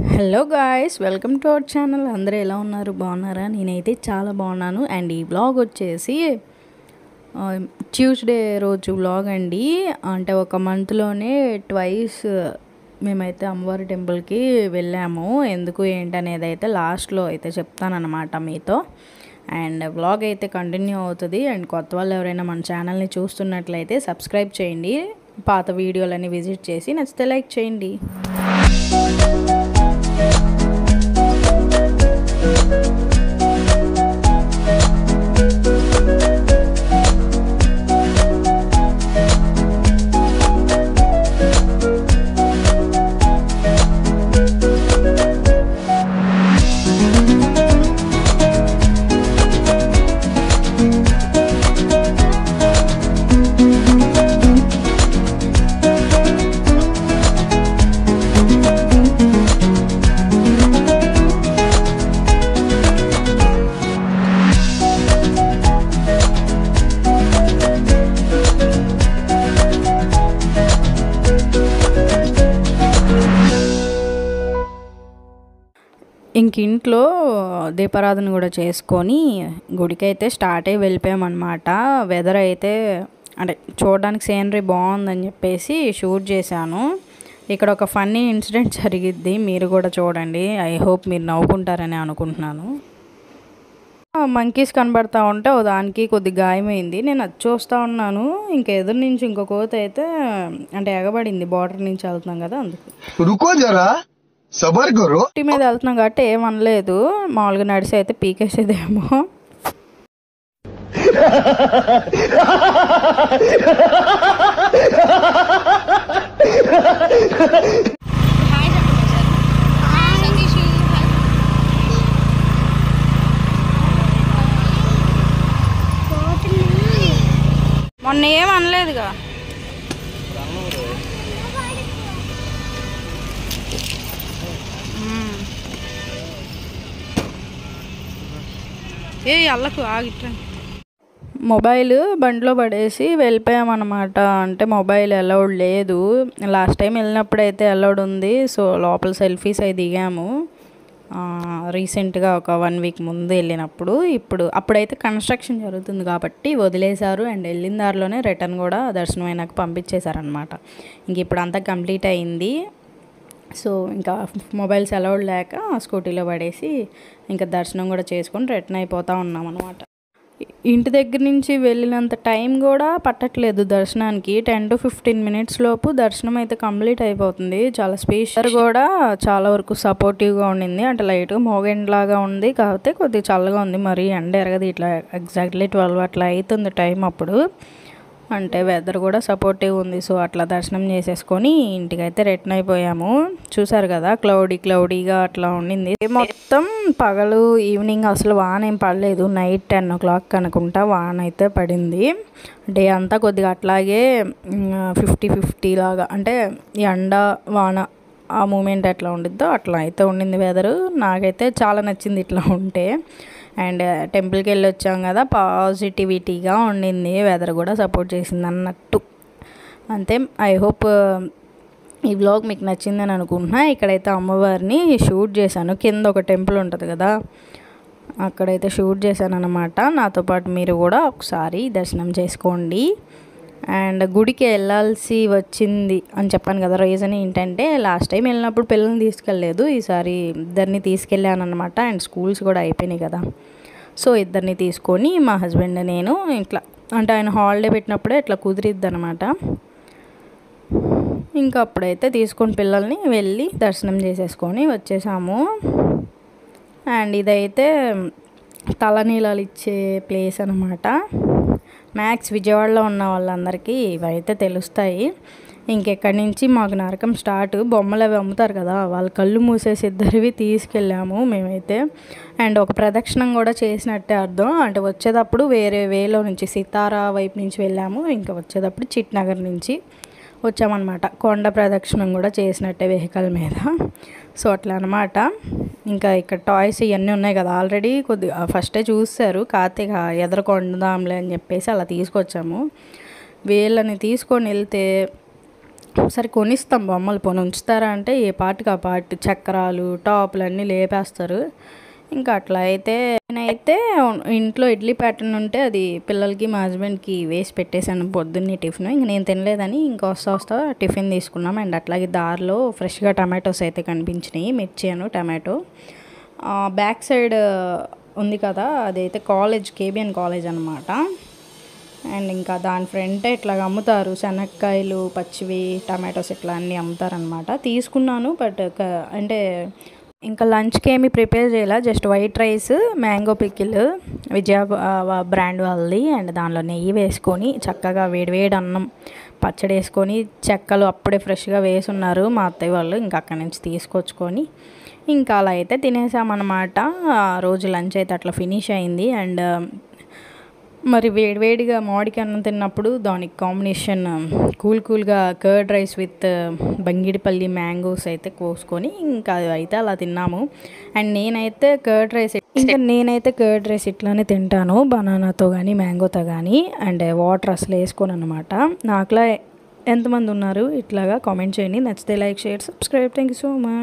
Hello guys, welcome to our channel. అందరూ ఎలా ఉన్నారు? బాగున్నారా? నేనైతే చాలా బాగున్నాను. అండ్ ఈ వ్లాగ్ వచ్చేసి ట్యూస్డే రోజు వ్లాగ్ అండి. అంటే ఒక మంత్లోనే ట్వైస్ మేమైతే అమ్మవారి టెంపుల్కి వెళ్ళాము. ఎందుకు ఏంటనేది అయితే లాస్ట్లో అయితే చెప్తానన్నమాట మీతో. అండ్ వ్లాగ్ అయితే కంటిన్యూ అవుతుంది. అండ్ కొత్త వాళ్ళు ఎవరైనా మన ఛానల్ని చూస్తున్నట్లయితే సబ్స్క్రైబ్ చేయండి. పాత వీడియోలన్నీ విజిట్ చేసి నచ్చితే లైక్ చేయండి. ఇంక ఇంట్లో దీపారాధన కూడా చేసుకొని గుడికి అయితే స్టార్ట్ అయ్యి వెళ్ళిపోయామన్నమాట. వెదర్ అయితే అంటే చూడడానికి సీనరీ బాగుందని చెప్పేసి షూట్ చేశాను. ఇక్కడ ఒక ఫన్నీ ఇన్సిడెంట్ జరిగిద్ది, మీరు కూడా చూడండి. ఐ హోప్ మీరు నవ్వుకుంటారని అనుకుంటున్నాను. మంకీస్ కనబడతా ఉంటే ఓ దానికి కొద్ది గాయమైంది. నేను అది చూస్తూ ఉన్నాను. ఇంకా ఎదురు నుంచి ఇంకో కోత అయితే అంటే ఎగబడింది. బార్డర్ నుంచి వెళ్తున్నాం కదా, అందుకు ఇంటి మీద వెళ్తున్నాం కాబట్టి ఏమనలేదు. మామూలుగా నడిసి అయితే పీకేసేదేమో. మొన్న ఏమనలేదుగా. అల్లకు ఆగిట్రా. మొబైల్ బండిలో పడేసి వెళ్ళిపోయామన్నమాట. అంటే మొబైల్ అలౌడ్ లేదు. లాస్ట్ టైం వెళ్ళినప్పుడైతే అలౌడ్ ఉంది. సో లోపల సెల్ఫీస్ అవి దిగాము రీసెంట్గా ఒక 1 వీక్ ముందు వెళ్ళినప్పుడు. అప్పుడైతే కన్స్ట్రక్షన్ జరుగుతుంది కాబట్టి వదిలేశారు. అండ్ వెళ్ళిన దారిలోనే రిటర్న్ కూడా దర్శనం అయినాక పంపించేశారనమాట. ఇంక ఇప్పుడు అంతా కంప్లీట్ అయింది. సో ఇంకా మొబైల్స్ అలౌడ్ లేక స్కూటీలో పడేసి ఇంకా దర్శనం కూడా చేసుకొని రిటర్న్ అయిపోతూ ఉన్నాం అనమాట. ఇంటి దగ్గర నుంచి వెళ్ళినంత టైం కూడా పట్టట్లేదు దర్శనానికి. 10 to 15 minutes లోపు దర్శనం అయితే కంప్లీట్ అయిపోతుంది. చాలా స్పేషియస్ కూడా చాలా వరకు సపోర్టివ్గా ఉండింది. అంటే లైట్గా మోగెండ్ లాగా ఉంది, కాకపోతే కొద్దిగా చల్లగా ఉంది. మరి ఎండ ఎరగదు. ఇట్లా ఎగ్జాక్ట్లీ 12 అట్లా అవుతుంది టైం అప్పుడు. అంటే వెదర్ కూడా సపోర్టివ్ ఉంది. సో అట్లా దర్శనం చేసేసుకొని ఇంటికైతే రిటర్న్ అయిపోయాము. చూసారు కదా, క్లౌడీగా అట్లా ఉండింది మొత్తం. పగలు ఈవినింగ్ అసలు వాన ఏం పడలేదు. నైట్ 10 o'clock అనుకుంటా వాన అయితే పడింది. డే అంతా కొద్దిగా అట్లాగే 50-50 లాగా, అంటే ఎండ వాన ఆ మూమెంట్ ఎట్లా ఉండిద్దో అట్లా అయితే ఉండింది వెదరు. నాకైతే చాలా నచ్చింది ఇట్లా ఉంటే. అండ్ టెంపుల్కి వెళ్ళి వచ్చాం కదా, పాజిటివిటీగా ఉండింది. వెదర్ కూడా సపోర్ట్ చేసింది అన్నట్టు. అంతే. ఐ హోప్ ఈ వ్లాగ్ మీకు నచ్చిందని అనుకుంటున్నా. ఇక్కడైతే అమ్మవారిని షూట్ చేశాను. కింద ఒక టెంపుల్ ఉంటుంది కదా, అక్కడైతే షూట్ చేశాను అనమాట. నాతో పాటు మీరు కూడా ఒకసారి దర్శనం చేసుకోండి. అండ్ గుడికి వెళ్ళాల్సి వచ్చింది అని చెప్పాను కదా. రీజన్ ఏంటంటే లాస్ట్ టైం వెళ్ళినప్పుడు పిల్లల్ని తీసుకెళ్ళలేదు, ఈసారి ఇద్దరిని తీసుకెళ్ళాను అనమాట. అండ్ స్కూల్స్ కూడా అయిపోయినాయి కదా, సో ఇద్దరిని తీసుకొని మా హస్బెండ్ నేను ఇట్లా, అంటే ఆయన హాలిడే పెట్టినప్పుడే ఇట్లా కుదిరిద్ది అనమాట. ఇంకా అప్పుడైతే తీసుకొని పిల్లల్ని వెళ్ళి దర్శనం చేసేసుకొని వచ్చేసాము. అండ్ ఇదైతే తలనీలాలు ఇచ్చే ప్లేస్ అనమాట. మ్యాక్స్ విజయవాడలో ఉన్న వాళ్ళందరికీ ఇవైతే తెలుస్తాయి. ఇంకెక్కడి నుంచి మాకు నరకం స్టార్ట్. బొమ్మలు అవి అమ్ముతారు కదా, వాళ్ళు కళ్ళు మూసేసి ఇద్దరివి తీసుకెళ్ళాము మేమైతే. అండ్ ఒక ప్రదక్షిణం కూడా చేసినట్టే అర్థం. అంటే వచ్చేటప్పుడు వేరే వేలో నుంచి సితారా వైపు నుంచి వెళ్ళాము, ఇంకా వచ్చేటప్పుడు చిట్నగర్ నుంచి వచ్చామన్నమాట. కొండ ప్రదక్షిణం కూడా చేసినట్టే వెహికల్ మీద. సో అట్లా అనమాట. ఇంకా ఇక్కడ టాయ్స్ ఇవన్నీ ఉన్నాయి కదా, ఆల్రెడీ కొద్దిగా ఫస్టే చూస్తారు, కాకపోతే ఎదర కొందాంలే అని చెప్పేసి అలా తీసుకొచ్చాము. వీళ్ళని తీసుకొని వెళ్తే సరే కొనిస్తాం బొమ్మలు, పోనీ ఉంచుతారా అంటే ఏ పార్ట్కి ఆ పార్ట్ చక్రాలు టాపులు అన్నీ లేపేస్తారు. ఇంకా అట్లా అయితే నేనైతే ఇంట్లో ఇడ్లీ ప్యాటర్న్ ఉంటే అది పిల్లలకి మా హస్బెండ్కి వేసి పెట్టేశాను పొద్దున్నే టిఫిన్. ఇంక నేను తినలేదని ఇంకా వస్తా టిఫిన్ తీసుకున్నాం. అండ్ అట్లాగే దారిలో ఫ్రెష్గా టమాటోస్ అయితే కనిపించినాయి, మిర్చి టమాటో. బ్యాక్ సైడ్ ఉంది కదా, అదైతే కాలేజ్, కేబిఎన్ కాలేజ్ అనమాట. అండ్ ఇంకా దాని ఫ్రంటే ఇట్లాగ అమ్ముతారు శనక్కాయలు, పచ్చివి, టమాటోస్ ఇట్లా అన్నీ అమ్ముతారనమాట. తీసుకున్నాను, బట్ అంటే ఇంకా లంచ్కి ఏమి ప్రిపేర్ చేయాల, just white rice, mango pickle Vijaya brand వాళ్ళది. అండ్ దానిలో నెయ్యి వేసుకొని చక్కగా వేడివేడి అన్నం, పచ్చడి వేసుకొని, చెక్కలు అప్పుడే ఫ్రెష్గా వేసున్నారు మా అత్తయ్య వాళ్ళు, ఇంకా అక్కడి నుంచి తీసుకొచ్చుకొని ఇంకా అలా అయితే తినేసామన్నమాట. రోజు లంచ్ అయితే అట్లా ఫినిష్ అయింది. అండ్ మరి వేడివేడిగా మామిడికాయ అన్నం తిన్నప్పుడు దానికి కాంబినేషన్ కూల్గా కర్డ్ రైస్ విత్ బంగిడిపల్లి మ్యాంగోస్ అయితే కోసుకొని ఇంకా అయితే అలా తిన్నాము. అండ్ నేనైతే కర్డ్ రైస్ ఇట్లానే తింటాను, బనానాతో కానీ మ్యాంగోతో కానీ. అండ్ వాటర్ అసలు వేసుకోను అనమాట. నాకులా ఎంతమంది ఉన్నారు ఇట్లాగా కామెంట్ చేయండి. నచ్చితే like, share, subscribe. Thank you so much.